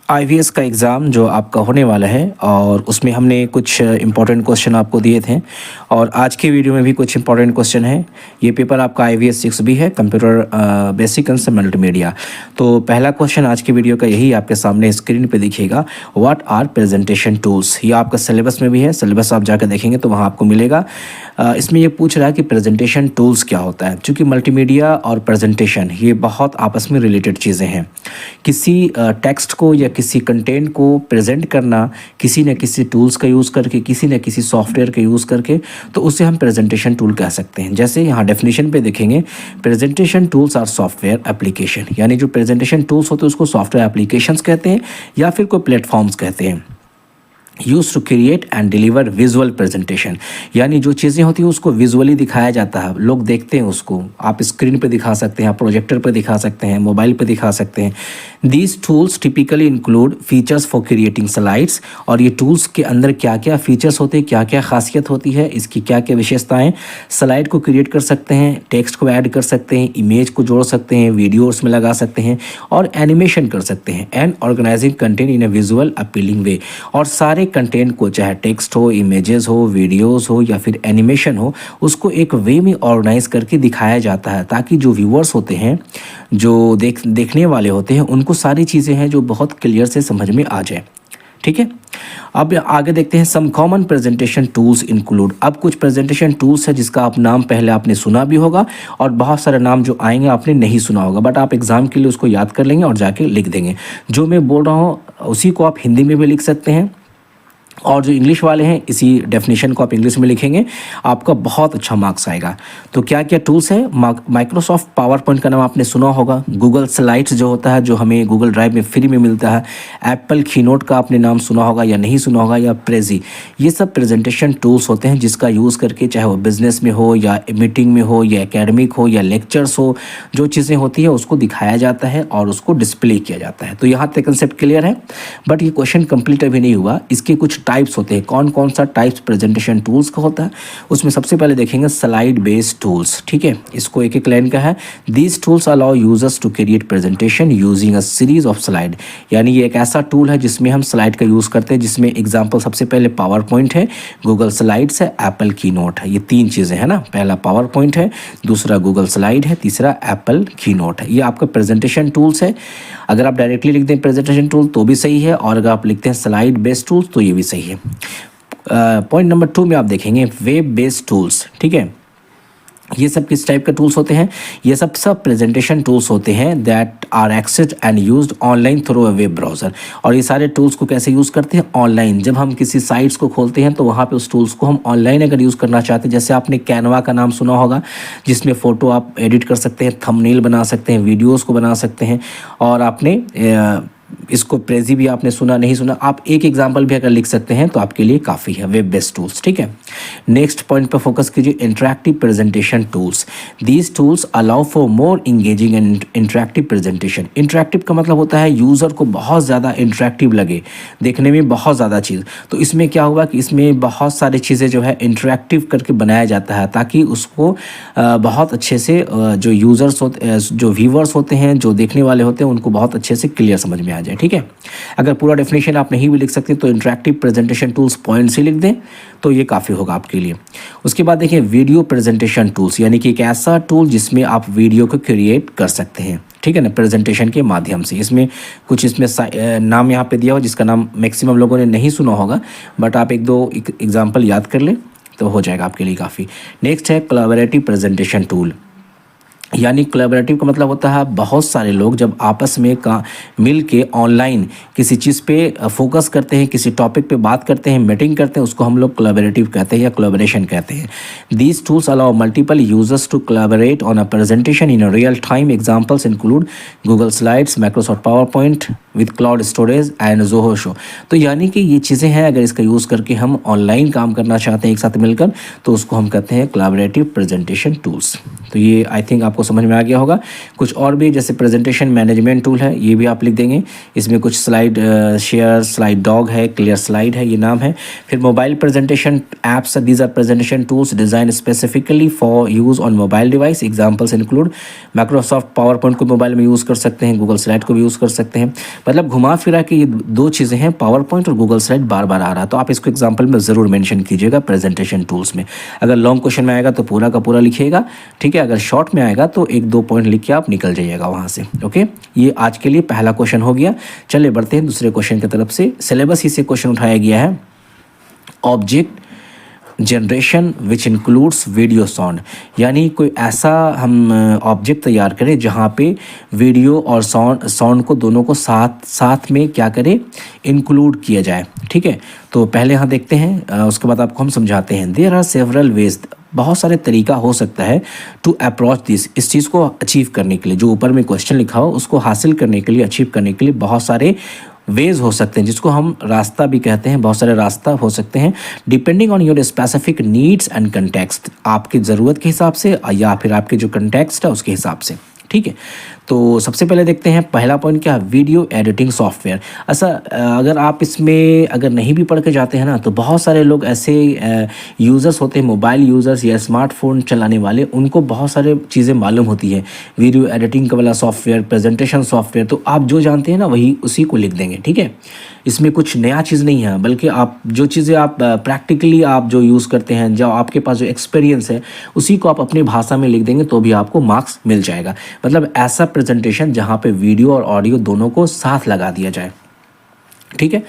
IVS का exam जो आपका होने वाला है और उसमें हमने कुछ इम्पोर्टेंट क्वेश्चन आपको दिए थे और आज की वीडियो में भी कुछ इम्पोर्टेंट क्वेश्चन है। ये पेपर आपका आईवीएस 6 भी है, कंप्यूटर बेसिक एंड मल्टीमीडिया। तो पहला क्वेश्चन आज की वीडियो का यही आपके सामने स्क्रीन पे दिखेगा, व्हाट आर प्रेजेंटेशन टूल्स। ये आपका सिलेबस में भी है, सिलेबस आप जाकर देखेंगे तो वहाँ आपको मिलेगा। इसमें ये पूछ रहा है कि प्रेजेंटेशन टूल्स क्या होता है। चूँकि मल्टीमीडिया और प्रेजेंटेशन ये बहुत आपस में रिलेटेड चीज़ें हैं। किसी टेक्स्ट को या किसी कंटेंट को प्रेजेंट करना किसी न किसी टूल्स का यूज़ करके, किसी न किसी सॉफ्टवेयर का यूज़ करके, तो उसे हम प्रेजेंटेशन टूल कह सकते हैं। जैसे यहाँ डेफिनेशन पे देखेंगे, presentation tools are software application, यानी जो प्रेजेंटेशन टूल्स होते हैं उसको सॉफ्टवेयर एप्लीकेशंस कहते हैं या फिर कोई प्लेटफॉर्म्स कहते हैं। Use to create and deliver visual presentation, यानी जो चीज़ें होती हैं उसको विजुअली दिखाया जाता है, लोग देखते हैं उसको। आप स्क्रीन पे दिखा सकते हैं, आप प्रोजेक्टर पे दिखा सकते हैं, मोबाइल पे दिखा सकते हैं। These tools typically include features for creating slides, और ये टूल्स के अंदर क्या क्या फीचर्स होते हैं, क्या क्या खासियत होती है, इसकी क्या क्या विशेषताएँ। स्लाइड को क्रिएट कर सकते हैं, टेक्स्ट को ऐड कर सकते हैं, इमेज को जोड़ सकते हैं, वीडियो उसमें लगा सकते हैं और एनिमेशन कर सकते हैं। And organising content in a visual appealing way, और सारे कंटेंट को, चाहे टेक्स्ट हो, इमेजेस हो, वीडियोस हो या फिर एनिमेशन हो, उसको एक वे में ऑर्गेनाइज करके दिखाया जाता है ताकि जो व्यूअर्स होते हैं, जो देखने वाले होते हैं, उनको सारी चीज़ें हैं जो बहुत क्लियर से समझ में आ जाए। ठीक है, अब आगे देखते हैं some common presentation tools include. अब कुछ प्रेजेंटेशन टूल्स है जिसका आप नाम पहले आपने सुना भी होगा और बहुत सारे नाम जो आएंगे आपने नहीं सुना होगा, बट आप एग्जाम के लिए उसको याद कर लेंगे और जाके लिख देंगे। जो मैं बोल रहा हूँ उसी को आप हिंदी में भी लिख सकते हैं, और जो इंग्लिश वाले हैं इसी डेफिनेशन को आप इंग्लिश में लिखेंगे, आपका बहुत अच्छा मार्क्स आएगा। तो क्या क्या टूल्स है? माइक्रोसॉफ्ट पावर पॉइंट का नाम आपने सुना होगा, गूगल स्लाइड्स जो होता है जो हमें गूगल ड्राइव में फ्री में मिलता है, एप्पल कीनोट का आपने नाम सुना होगा या नहीं सुना होगा, या प्रेजी। ये सब प्रेजेंटेशन टूल्स होते हैं जिसका यूज़ करके, चाहे वो बिजनेस में हो या मीटिंग में हो या एकेडमिक हो या लेक्चर्स हो, जो चीज़ें होती है उसको दिखाया जाता है और उसको डिस्प्ले किया जाता है। तो यहाँ तक कंसेप्ट क्लियर है, बट ये क्वेश्चन कंप्लीट अभी नहीं हुआ। इसके कुछ टाइप्स होते हैं। कौन कौन सा टाइप्स प्रेजेंटेशन टूल्स का होता है उसमें सबसे पहले देखेंगे स्लाइड बेस्ड टूल्स। ठीक है, इसको एक एक लाइन का है। These tools allow users to create presentation using a series of slide, यानी ये एक ऐसा टूल है जिसमें हम स्लाइड का यूज़ करते हैं, जिसमें एग्जाम्पल सबसे पहले पावर पॉइंट है, गूगल स्लाइड्स है, एप्पल कीनोट है। ये तीन चीज़ें हैं ना, पहला पावर पॉइंट है, दूसरा गूगल स्लाइड है, तीसरा एप्पल कीनोट है। ये आपका प्रेजेंटेशन टूल्स है। अगर आप डायरेक्टली लिख दें प्रेजेंटेशन टूल तो भी सही है, और अगर आप लिखते हैं स्लाइड बेस्ड टूल्स तो ये भी सही है। पॉइंट नंबर 2 में आप देखेंगे वेब बेस्ड टूल्स। ठीक है, ये सब किस टाइप के टूल्स होते हैं? ये सब प्रेजेंटेशन टूल्स होते हैं that are accessed and used online through a web browser. और ये सारे टूल्स को कैसे यूज़ करते हैं? ऑनलाइन। जब हम किसी साइट्स को खोलते हैं तो वहाँ पे उस टूल्स को हम ऑनलाइन अगर यूज़ करना चाहते हैं, जैसे आपने कैनवा का नाम सुना होगा, जिसमें फ़ोटो आप एडिट कर सकते हैं, थंबनेल बना सकते हैं, वीडियोज़ को बना सकते हैं, और आपने इसको प्रेजी भी आपने सुना नहीं सुना, आप एक एग्जांपल भी अगर लिख सकते हैं तो आपके लिए काफ़ी है वेब बेस्ड टूल्स। ठीक है, नेक्स्ट पॉइंट पर फोकस कीजिए, interactive presentation tools. These tools allow for more engaging and interactive presentation. Interactive का मतलब होता है यूज़र को बहुत ज़्यादा इंटरैक्टिव लगे, देखने में बहुत ज़्यादा चीज़। तो इसमें क्या हुआ कि इसमें बहुत सारी चीज़ें जो है इंटरैक्टिव करके बनाया जाता है ताकि उसको बहुत अच्छे से जो यूज़र्स होते, जो व्यूवर्स होते हैं, जो देखने वाले होते हैं, उनको बहुत अच्छे से क्लियर समझ में आ जाए। ठीक है, अगर पूरा डेफिनेशन आप नहीं भी लिख सकते तो इंटरैक्टिव प्रेजेंटेशन टूल्स पॉइंट से लिख दें तो ये काफ़ी होगा आपके लिए। उसके बाद देखिए वीडियो प्रेजेंटेशन टूल्स, यानी कि एक ऐसा टूल जिसमें आप वीडियो को क्रिएट कर सकते हैं। ठीक है ना, प्रेजेंटेशन के माध्यम से। इसमें कुछ नाम यहाँ पे दिया हुआ जिसका नाम मैक्सिमम लोगों ने नहीं सुना होगा, बट आप एक दो एग्जाम्पल याद कर लें तो हो जाएगा आपके लिए काफ़ी। नेक्स्ट है कोलैबोरेटिव प्रेजेंटेशन टूल, यानी कोलैबोरेटिव का मतलब होता है बहुत सारे लोग जब आपस में मिल के ऑनलाइन किसी चीज़ पे फोकस करते हैं, किसी टॉपिक पे बात करते हैं, मीटिंग करते हैं, उसको हम लोग कोलैबोरेटिव कहते हैं या कोलैबोरेशन कहते हैं। These tools allow multiple users to collaborate on a presentation in a real time. Examples include Google slides, Microsoft PowerPoint with cloud storage and Zoho show. तो यानी कि ये चीज़ें हैं, अगर इसका यूज़ करके हम ऑनलाइन काम करना चाहते हैं एक साथ मिलकर, तो उसको हम कहते हैं कोलैबोरेटिव प्रेजेंटेशन टूल्स। तो ये आई थिंक आपको समझ में आ गया होगा। कुछ और भी जैसे प्रेजेंटेशन मैनेजमेंट टूल है, ये भी आप लिख देंगे। इसमें कुछ स्लाइड शेयर, स्लाइड डॉग है, क्लियर स्लाइड है, ये नाम है। फिर mobile presentation apps, these are presentation tools design specifically for use on mobile device. Examples include Microsoft PowerPoint को मोबाइल में यूज़ कर सकते हैं, गूगल स्लाइड को भी यूज़ कर सकते हैं। मतलब घुमा फिरा के ये दो चीज़ें हैं, पावर पॉइंट और गूगल स्लाइड बार बार आ रहा है, तो आप इसको एग्जाम्पल में ज़रूर मेंशन कीजिएगा प्रेजेंटेशन टूल्स में। अगर लॉन्ग क्वेश्चन में आएगा तो पूरा का पूरा लिखिएगा, ठीक है। अगर शॉर्ट में आएगा तो एक दो पॉइंट लिख के आप निकल जाइएगा वहाँ से। ओके, ये आज के लिए पहला क्वेश्चन हो गया। चलिए बढ़ते हैं दूसरे क्वेश्चन की तरफ से। सिलेबस ही से क्वेश्चन उठाया गया है, object generation which includes video sound. यानी कोई ऐसा हम ऑब्जेक्ट तैयार करें जहाँ पे वीडियो और साउंड को दोनों को साथ में क्या करें, इंक्लूड किया जाए, ठीक है। तो पहले यहाँ देखते हैं, उसके बाद आपको हम समझाते हैं। देयर आर सेवरल वेज, बहुत सारे तरीका हो सकता है टू अप्रोच दिस, इस चीज़ को अचीव करने के लिए। जो ऊपर में क्वेश्चन लिखा हो उसको हासिल करने के लिए, अचीव करने के लिए बहुत सारे वेज हो सकते हैं, जिसको हम रास्ता भी कहते हैं। बहुत सारे रास्ता हो सकते हैं depending on your specific needs and context, आपकी ज़रूरत के हिसाब से या फिर आपके जो कंटेक्स्ट है उसके हिसाब से, ठीक है। तो सबसे पहले देखते हैं पहला पॉइंट क्या है, वीडियो एडिटिंग सॉफ्टवेयर। ऐसा अगर आप इसमें अगर नहीं भी पढ़ के जाते हैं ना, तो बहुत सारे लोग ऐसे यूज़र्स होते हैं, मोबाइल यूज़र्स या स्मार्टफोन चलाने वाले, उनको बहुत सारे चीज़ें मालूम होती है, वीडियो एडिटिंग का वाला सॉफ्टवेयर, प्रेजेंटेशन सॉफ्टवेयर। तो आप जो जानते हैं ना वही उसी को लिख देंगे, ठीक है। इसमें कुछ नया चीज़ नहीं है, बल्कि आप जो चीज़ें आप प्रैक्टिकली आप जो यूज़ करते हैं, जो आपके पास जो एक्सपीरियंस है उसी को आप अपनी भाषा में लिख देंगे तो भी आपको मार्क्स मिल जाएगा। मतलब ऐसा प्रेजेंटेशन जहाँ पे वीडियो और ऑडियो दोनों को साथ लगा दिया जाए, ठीक है।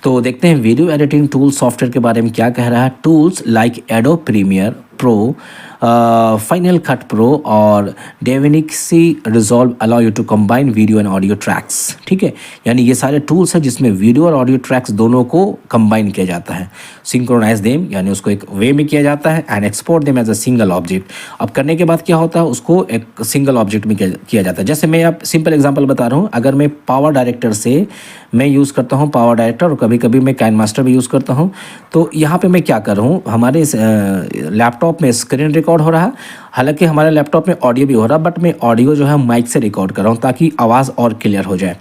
तो देखते हैं वीडियो एडिटिंग टूल सॉफ्टवेयर के बारे में क्या कह रहा है। Tools like Adobe Premiere Pro, Final Cut Pro और DaVinci Resolve allow you to combine video and audio tracks, ठीक है। यानी ये सारे टूल्स हैं जिसमें वीडियो और ऑडियो ट्रैक्स दोनों को कंबाइन किया जाता है। सिंक्रोनाइज देम, यानी उसको एक वे में किया जाता है, and export them as a single object. अब करने के बाद क्या होता है, उसको एक सिंगल ऑब्जेक्ट में किया जाता है। जैसे मैं आप सिंपल एग्जांपल बता रहा हूँ, अगर मैं पावर डायरेक्टर से मैं यूज़ करता हूँ पावर डायरेक्टर, और कभी कभी मैं काइन मास्टर भी यूज़ करता हूँ। तो यहाँ पे मैं क्या कर रहा हूँ, हमारे लैपटॉप में स्क्रीन रिकॉर्ड हो रहा है, हालांकि हमारे लैपटॉप में ऑडियो भी हो रहा है, बट मैं ऑडियो जो है माइक से रिकॉर्ड कर रहा हूँ ताकि आवाज़ और क्लियर हो जाए।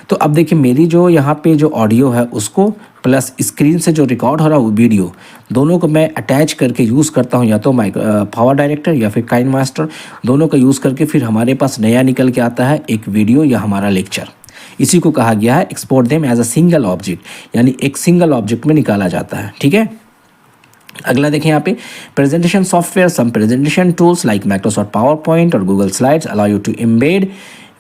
तो अब देखिए मेरी जो यहाँ पे जो ऑडियो है उसको प्लस स्क्रीन से जो रिकॉर्ड हो रहा है वो वीडियो, दोनों को मैं अटैच करके यूज़ करता हूँ, या तो पावर डायरेक्टर या फिर काइन मास्टर, दोनों का यूज़ करके फिर हमारे पास नया निकल के आता है एक वीडियो या हमारा लेक्चर। इसी को कहा गया है export them as a single object, यानी एक सिंगल ऑब्जेक्ट में निकाला जाता है, ठीक है। अगला देखें यहाँ पे presentation software, some presentation tools like Microsoft PowerPoint और Google Slides allow you to embed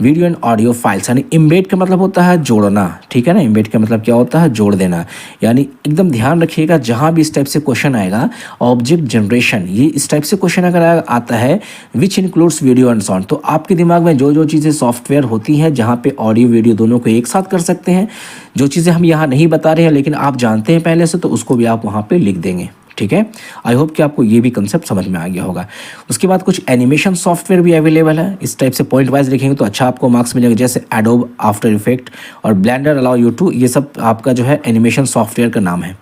video and audio files. यानी इम्बेड का मतलब होता है जोड़ना, ठीक है ना। इम्बेड का मतलब क्या होता है, जोड़ देना। यानी एकदम ध्यान रखिएगा, जहाँ भी इस टाइप से क्वेश्चन आएगा, ऑब्जेक्ट जनरेशन, ये इस टाइप से क्वेश्चन अगर आता है which includes video and sound, तो आपके दिमाग में जो जो चीज़ें सॉफ्टवेयर होती हैं जहाँ पे ऑडियो वीडियो दोनों को एक साथ कर सकते हैं, जो चीज़ें हम यहाँ नहीं बता रहे हैं लेकिन आप जानते हैं पहले से, तो उसको भी आप वहाँ पर लिख देंगे, ठीक है। आई होप कि आपको ये भी कंसेप्ट समझ में आ गया होगा। उसके बाद कुछ एनिमेशन सॉफ्टवेयर भी अवेलेबल है, इस टाइप से पॉइंट वाइज लिखेंगे तो अच्छा आपको मार्क्स मिलेगा। जैसे एडोब आफ्टर इफेक्ट और ब्लेंडर अलाउ यू टू, ये सब आपका जो है एनिमेशन सॉफ्टवेयर का नाम है।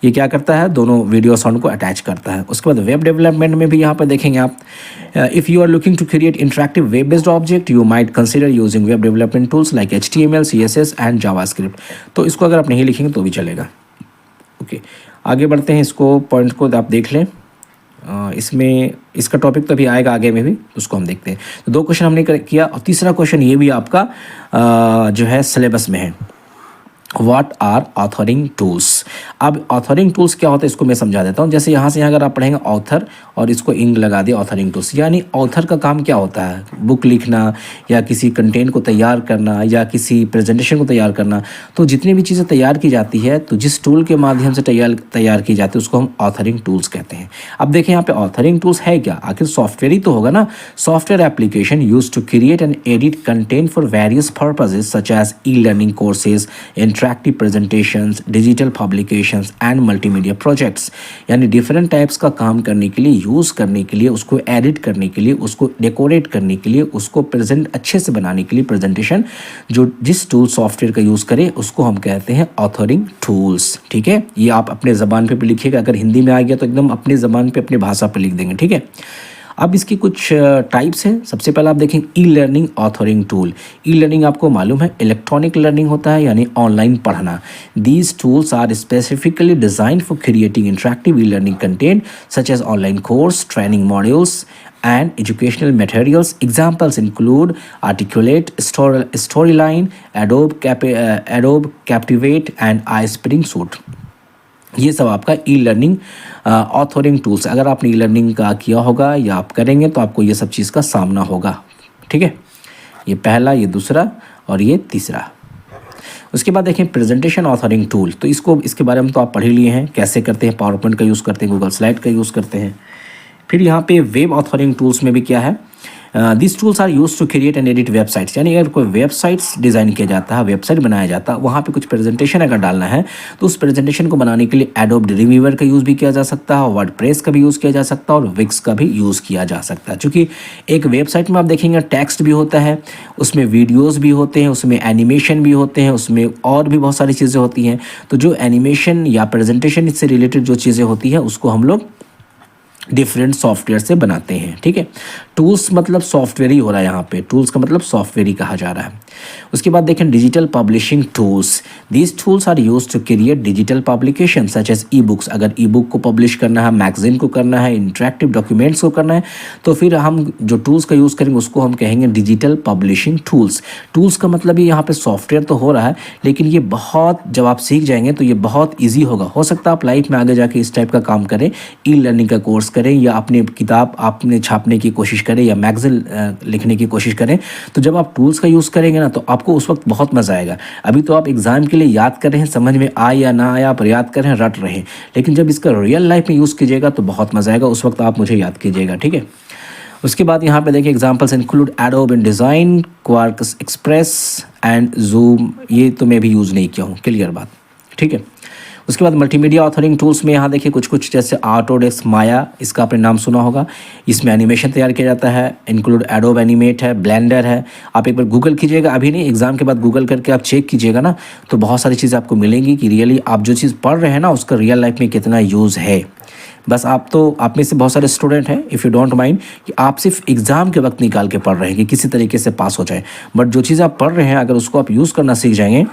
ये क्या करता है, दोनों वीडियो साउंड को अटैच करता है। उसके बाद वेब डेवलपमेंट में भी यहाँ पर देखेंगे आप, if you are looking to create interactive web based object you might consider using web development tools like HTML, CSS and JavaScript. तो इसको अगर आप नहीं लिखेंगे तो भी चलेगा, ओके। आगे बढ़ते हैं, इसको पॉइंट को आप देख लें। इसमें इसका टॉपिक तो अभी आएगा आगे में भी, उसको हम देखते हैं। तो 2 क्वेश्चन हमने किया, और तीसरा क्वेश्चन ये भी आपका जो है सिलेबस में है, व्हाट आर ऑथरिंग टूल्स। अब ऑथरिंग टूल्स क्या होता है इसको मैं समझा देता हूँ। जैसे यहाँ से यहाँ अगर आप पढ़ेंगे ऑथर और इसको इंग लगा दिया, ऑथरिंग टूल्स, यानी ऑथर का काम क्या होता है, बुक लिखना या किसी कंटेंट को तैयार करना या किसी प्रेजेंटेशन को तैयार करना। तो जितनी भी चीज़ें तैयार की जाती है, तो जिस टूल के माध्यम से तैयार की जाती है उसको हम ऑथरिंग टूल्स कहते हैं। अब देखें यहाँ पे ऑथरिंग टूल्स है क्या, आखिर सॉफ्टवेयर ही तो होगा ना। Software application use to create and edit content for various purposes such as e learning courses, interactive presentations, digital publications and multimedia projects. यानी डिफरेंट टाइप्स का काम करने के लिए, यूज़ करने के लिए, उसको एडिट करने के लिए, उसको डेकोरेट करने के लिए, उसको प्रेजेंट अच्छे से बनाने के लिए प्रेजेंटेशन, जो जिस टूल सॉफ्टवेयर का यूज़ करें उसको हम कहते हैं ऑथरिंग टूल्स, ठीक है। ये आप अपने ज़बान पे लिखिएगा, अगर हिंदी में आ गया तो एकदम अपनी ज़बान पे अपनी भाषा पे लिख देंगे, ठीक है। अब इसकी कुछ टाइप्स हैं। सबसे पहले आप देखें e learning authoring tool. E learning आपको मालूम है इलेक्ट्रॉनिक लर्निंग होता है, यानी ऑनलाइन पढ़ना। These tools are specifically designed for creating interactive e learning content such as online course, training modules and educational materials. Examples include Articulate, Storyline, Adobe Captivate and iSpring Suite. ये सब आपका e learning authoring tools. अगर आपने e learning का किया होगा या आप करेंगे तो आपको ये सब चीज़ का सामना होगा। ठीक है, ये पहला, ये दूसरा और ये तीसरा। उसके बाद देखें प्रेजेंटेशन ऑथरिंग टूल। तो इसके बारे में तो आप पढ़ ही लिए हैं, कैसे करते हैं, पावर पॉइंट का यूज़ करते हैं, गूगल स्लाइड का यूज़ करते हैं। फिर यहाँ पे वेब ऑथरिंग टूल्स में भी क्या है, this tools are use to create and edit websites. यानी अगर कोई वेबसाइट्स डिज़ाइन किया जाता है, वेबसाइट बनाया जाता है, वहाँ पे कुछ प्रेजेंटेशन अगर डालना है तो उस प्रेजेंटेशन को बनाने के लिए एडोब ड्रीमवीवर का यूज़ भी किया जा सकता है, वर्डप्रेस का भी यूज़ किया जा सकता है और विक्स का भी यूज़ किया जा सकता है। क्योंकि एक वेबसाइट में आप देखेंगे टेक्स्ट भी होता है, उसमें वीडियोज़ भी होते हैं, उसमें एनिमेशन भी होते हैं, उसमें और भी बहुत सारी चीज़ें होती हैं। तो जो एनिमेशन या प्रेजेंटेशन इससे रिलेटेड जो चीज़ें होती हैं उसको हम लोग डिफरेंट सॉफ्टवेयर से बनाते हैं। ठीक है, टूल्स मतलब सॉफ्टवेयर ही हो रहा है यहाँ पे, टूल्स का मतलब सॉफ्टवेयर ही कहा जा रहा है। उसके बाद देखें digital publishing tools. These tools are use to create digital publication such as e books. अगर ई बुक को पब्लिश करना है, मैगजीन को करना है, इंटरेक्टिव डॉक्यूमेंट्स को करना है, तो फिर हम जो टूल्स का यूज़ करेंगे उसको हम कहेंगे डिजिटल पब्लिशिंग टूल्स। टूल्स का मतलब ये यहाँ पे सॉफ्टवेयर तो हो रहा है, लेकिन ये बहुत, जब आप सीख जाएंगे तो ये बहुत ईजी होगा। हो सकता है आप लाइफ में आगे जाके इस टाइप का काम करें, ई लर्निंग का कोर्स करें या अपनी किताब आपने छापने की कोशिश करें या मैगजीन लिखने की कोशिश करें। तो जब आप टूल्स का यूज़ करेंगे ना तो आपको उस वक्त बहुत मज़ा आएगा। अभी तो आप एग्ज़ाम के लिए याद कर रहे हैं, समझ में आए या ना आया आप याद कर रहे हैं, रट रहे हैं, लेकिन जब इसका रियल लाइफ में यूज़ कीजिएगा तो बहुत मज़ा आएगा। उस वक्त आप मुझे याद कीजिएगा। ठीक है, उसके बाद यहाँ पे देखिए examples include adobe InDesign, quarks express and zoom. ये तो मैं भी यूज़ नहीं किया हूँ, क्लियर बात। ठीक है, उसके बाद मल्टीमीडिया ऑथरिंग टूल्स में यहाँ देखिए कुछ जैसे ऑटोडेस्क, माया, इसका आपने नाम सुना होगा। इसमें एनिमेशन तैयार किया जाता है। इंक्लूड एडोब एनिमेट है, ब्लेंडर है। आप एक बार गूगल कीजिएगा, अभी नहीं, एग्जाम के बाद गूगल करके आप चेक कीजिएगा ना, तो बहुत सारी चीज़ें आपको मिलेंगी कि रियली आप जो चीज़ पढ़ रहे हैं ना उसका रियल लाइफ में कितना यूज़ है। बस आप में से बहुत सारे स्टूडेंट हैं, इफ़ यू डोंट माइंड, कि आप सिर्फ एग्ज़ाम के वक्त निकाल के पढ़ रहे हैं कि किसी तरीके से पास हो जाए, बट जो चीज़ आप पढ़ रहे हैं अगर उसको आप यूज़ करना सीख जाएंगे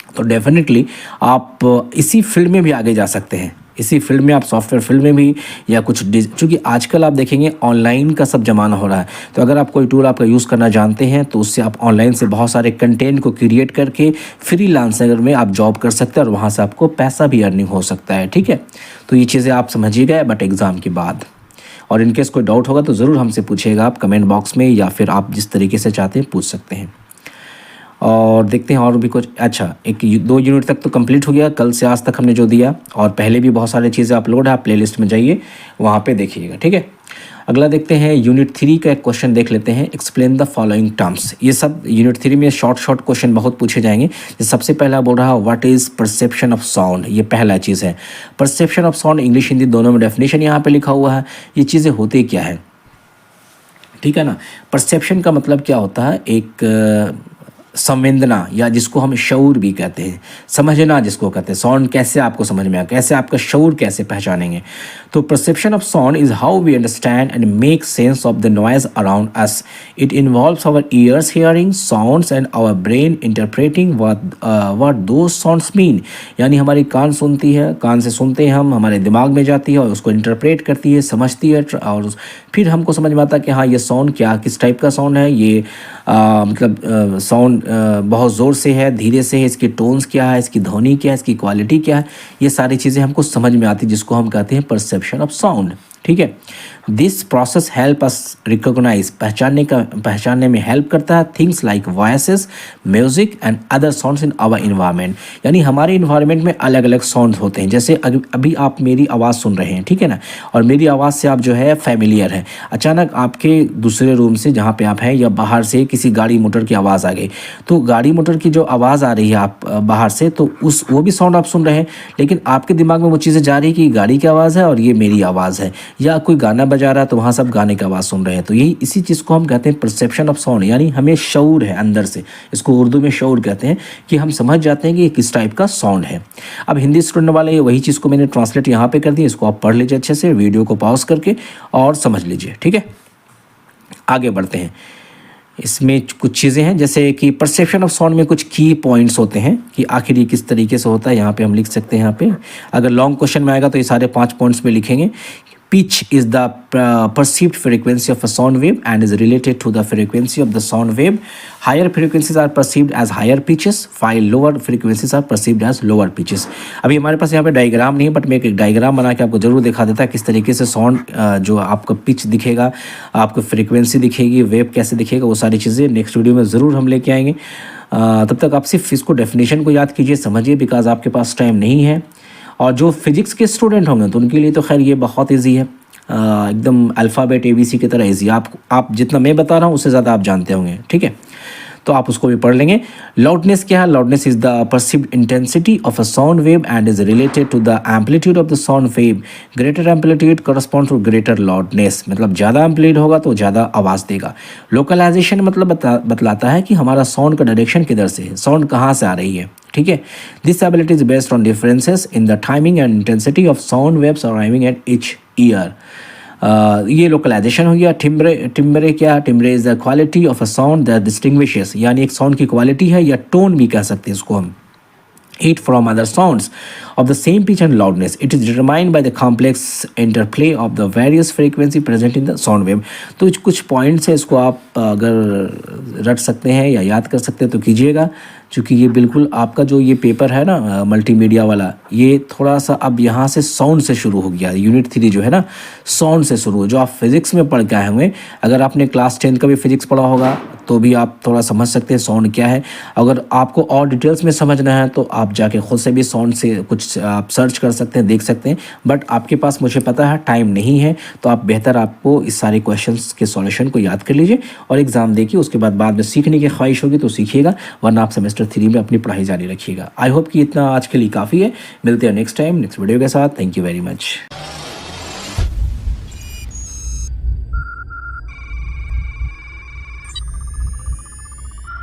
तो डेफिनेटली आप इसी फील्ड में भी आगे जा सकते हैं। इसी फील्ड में आप सॉफ्टवेयर फील्ड में भी या कुछ, क्योंकि आजकल आप देखेंगे ऑनलाइन का सब जमाना हो रहा है। तो अगर आप कोई टूल आपका यूज़ करना जानते हैं तो उससे आप ऑनलाइन से बहुत सारे कंटेंट को क्रिएट करके फ्रीलांसर में आप जॉब कर सकते हैं और वहाँ से आपको पैसा भी अर्निंग हो सकता है। ठीक है, तो ये चीज़ें आप समझिएगा, बट एग्ज़ाम के बाद। और इनकेस कोई डाउट होगा तो ज़रूर हमसे पूछिएगा आप कमेंट बॉक्स में, या फिर आप जिस तरीके से चाहते हैं पूछ सकते हैं। और देखते हैं और भी कुछ। अच्छा, 2 यूनिट तक तो कंप्लीट हो गया, कल से आज तक हमने जो दिया, और पहले भी बहुत सारी चीज़ें अपलोड है, आप प्लेलिस्ट में जाइए, वहाँ पे देखिएगा। ठीक है, अगला देखते हैं यूनिट 3 का एक क्वेश्चन देख लेते हैं। Explain the following terms. ये सब यूनिट 3 में शॉर्ट क्वेश्चन बहुत पूछे जाएंगे। सबसे पहला बोल रहा है what is perception of sound. ये पहला चीज़ है। Perception of sound English Hindi दोनों में डेफिनेशन यहाँ पे लिखा हुआ है। ये चीज़ें होती क्या है, ठीक है ना। परसेप्शन का मतलब क्या होता है, एक संवेदना, या जिसको हम शऊर भी कहते हैं, समझना जिसको कहते हैं। साउंड कैसे आपको समझ में आया, कैसे आपका शऊर कैसे पहचानेंगे। तो perception of sound is how we understand and make sense of the noise around us. It involves our ears hearing sounds and our brain interpreting what those sounds mean. यानी हमारी कान सुनती है, कान से सुनते हैं हम, हमारे दिमाग में जाती है और उसको इंटरप्रेट करती है, समझती है, और फिर हमको समझ में आता है कि हाँ ये साउंड क्या, किस टाइप का साउंड है, ये मतलब साउंड बहुत ज़ोर से है, धीरे से है, इसकी टोन्स क्या है, इसकी ध्वनि क्या है, इसकी क्वालिटी क्या है, ये सारी चीज़ें हमको समझ में आती है, जिसको हम कहते हैं परसेप्शन ऑफ साउंड। ठीक है, this process help us recognise, पहचानने में हेल्प करता है things like voices, music and other sounds in our environment. यानी हमारे इन्वायरमेंट में अलग अलग साउंड होते हैं। जैसे अभी आप मेरी आवाज़ सुन रहे हैं, ठीक है ना, और मेरी आवाज़ से आप जो है फैमिलियर है। अचानक आपके दूसरे रूम से जहाँ पे आप हैं या बाहर से किसी गाड़ी मोटर की आवाज़ आ गई, तो गाड़ी मोटर की जो आवाज़ आ रही है आप बाहर से, तो वो भी साउंड आप सुन रहे हैं, लेकिन आपके दिमाग में वो चीज़ें जा रही है कि गाड़ी की आवाज़ है और ये मेरी आवाज़ है। या कोई गाना बजा रहा है तो वहाँ सब गाने की आवाज़ सुन रहे हैं। तो यही इसी चीज़ को हम कहते हैं परसेप्शन ऑफ साउंड, यानी हमें शऊर है अंदर से, इसको उर्दू में शऊर कहते हैं कि हम समझ जाते हैं कि ये किस टाइप का साउंड है। अब हिंदी स्टूडेंट वाले वही चीज़ को मैंने ट्रांसलेट यहाँ पे कर दी, इसको आप पढ़ लीजिए अच्छे से, वीडियो को पॉज करके और समझ लीजिए, ठीक है। आगे बढ़ते हैं। इसमें कुछ चीज़ें हैं जैसे कि परसेप्शन ऑफ साउंड में कुछ की पॉइंट्स होते हैं कि आखिर ये किस तरीके से होता है। यहाँ पे हम लिख सकते हैं, यहाँ पे अगर लॉन्ग क्वेश्चन में आएगा तो ये सारे 5 पॉइंट्स में लिखेंगे। Pitch is the perceived frequency of a sound wave and is related to the frequency of the sound wave. Higher frequencies are perceived as higher pitches, while lower frequencies are perceived as lower pitches. अभी हमारे पास यहाँ पे diagram नहीं है, but मैं एक diagram बना के आपको ज़रूर दिखा देता है किस तरीके से साउंड जो आपका पिच दिखेगा, आपको फ्रीक्वेंसी दिखेगी, वेव कैसे दिखेगा, वो सारी चीज़ें नेक्स्ट वीडियो में ज़रूर हम लेके आएंगे। तब तक आप सिर्फ इसको डेफिनेशन को याद कीजिए, समझिए, बिकॉज आपके पास टाइम नहीं है। और जो फिजिक्स के स्टूडेंट होंगे तो उनके लिए तो खैर ये बहुत इजी है, एकदम अल्फ़ाबेट ABC की तरह इजी। आप जितना मैं बता रहा हूँ उससे ज़्यादा आप जानते होंगे, ठीक है, तो आप उसको भी पढ़ लेंगे। लाउडनेस क्या है? Loudness is the perceived intensity of a sound wave and is related to the amplitude of the sound wave. Greater amplitude correspond to greater loudness, मतलब ज़्यादा एम्पलीट्यूड होगा तो ज़्यादा आवाज़ देगा। लोकलाइजेशन मतलब बतलाता है कि हमारा साउंड का डायरेक्शन किधर से है, साउंड कहाँ से आ रही है, ठीक है। This ability is based on differences in the timing and intensity of sound waves arriving at each ear. ये लोकलाइजेशन हो गया। टिम्बरे क्या? Timbre is the quality of a sound that distinguishes, यानी एक साउंड की क्वालिटी है या tone भी कह सकते हैं इसको हम, it from other sounds of the same pitch and loudness. It is determined by the complex interplay of the various frequency present in the sound wave. तो कुछ पॉइंट्स है, इसको आप अगर रट सकते हैं या याद कर सकते हैं तो कीजिएगा, क्योंकि ये बिल्कुल आपका जो ये पेपर है ना मल्टीमीडिया वाला, ये थोड़ा सा अब यहाँ से साउंड से शुरू हो गया। यूनिट 3 जो है ना साउंड से शुरू हो, जो आप फिजिक्स में पढ़ के आए होंगे, अगर आपने क्लास 10 का भी फिजिक्स पढ़ा होगा तो भी आप थोड़ा समझ सकते हैं साउंड क्या है। अगर आपको और डिटेल्स में समझना है तो आप जाके खुद से भी साउंड से कुछ आप सर्च कर सकते हैं, देख सकते हैं, बट आपके पास मुझे पता है टाइम नहीं है, तो आप बेहतर आपको इस सारे क्वेश्चंस के सॉल्यूशन को याद कर लीजिए और एग्ज़ाम देखिए, उसके बाद में सीखने की ख्वाहिश होगी तो सीखिएगा, वरना आप सेमेस्टर 3 में अपनी पढ़ाई जारी रखिएगा। आई होप कि इतना आज के लिए काफ़ी है। मिलते हैं नेक्स्ट टाइम नेक्स्ट वीडियो के साथ। Thank you very much.